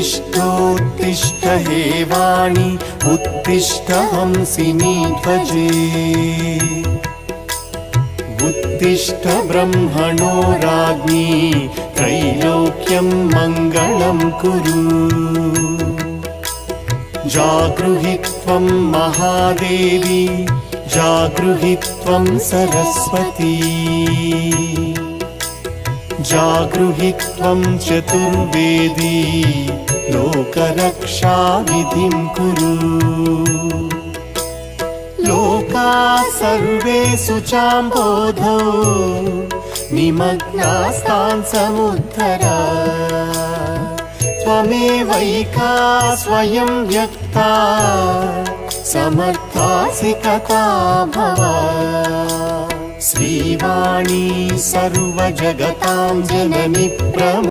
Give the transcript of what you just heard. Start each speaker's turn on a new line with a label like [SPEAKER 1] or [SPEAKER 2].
[SPEAKER 1] उत्तिष्ठोत्तिष्ठ हे वाणि उत्तिष्ठ हंसिनी ध्वजे उत्तिष्ठ ब्रह्मणो राज्ञी त्रैलोक्यं मङ्गलं कुरु जागृहि त्वं महादेवी जागृहि त्वं सरस्वती जागृहि त्वं चतुर्वेदी लोकरक्षाविधिं कुरु लोकाः सर्वे शुचाम्बोधौ निमग्नास्तान् समुद्धर त्वमेवैका स्वयं व्यक्ता समर्थासि कथा भव श्रीवाणी सर्वजगतां जननी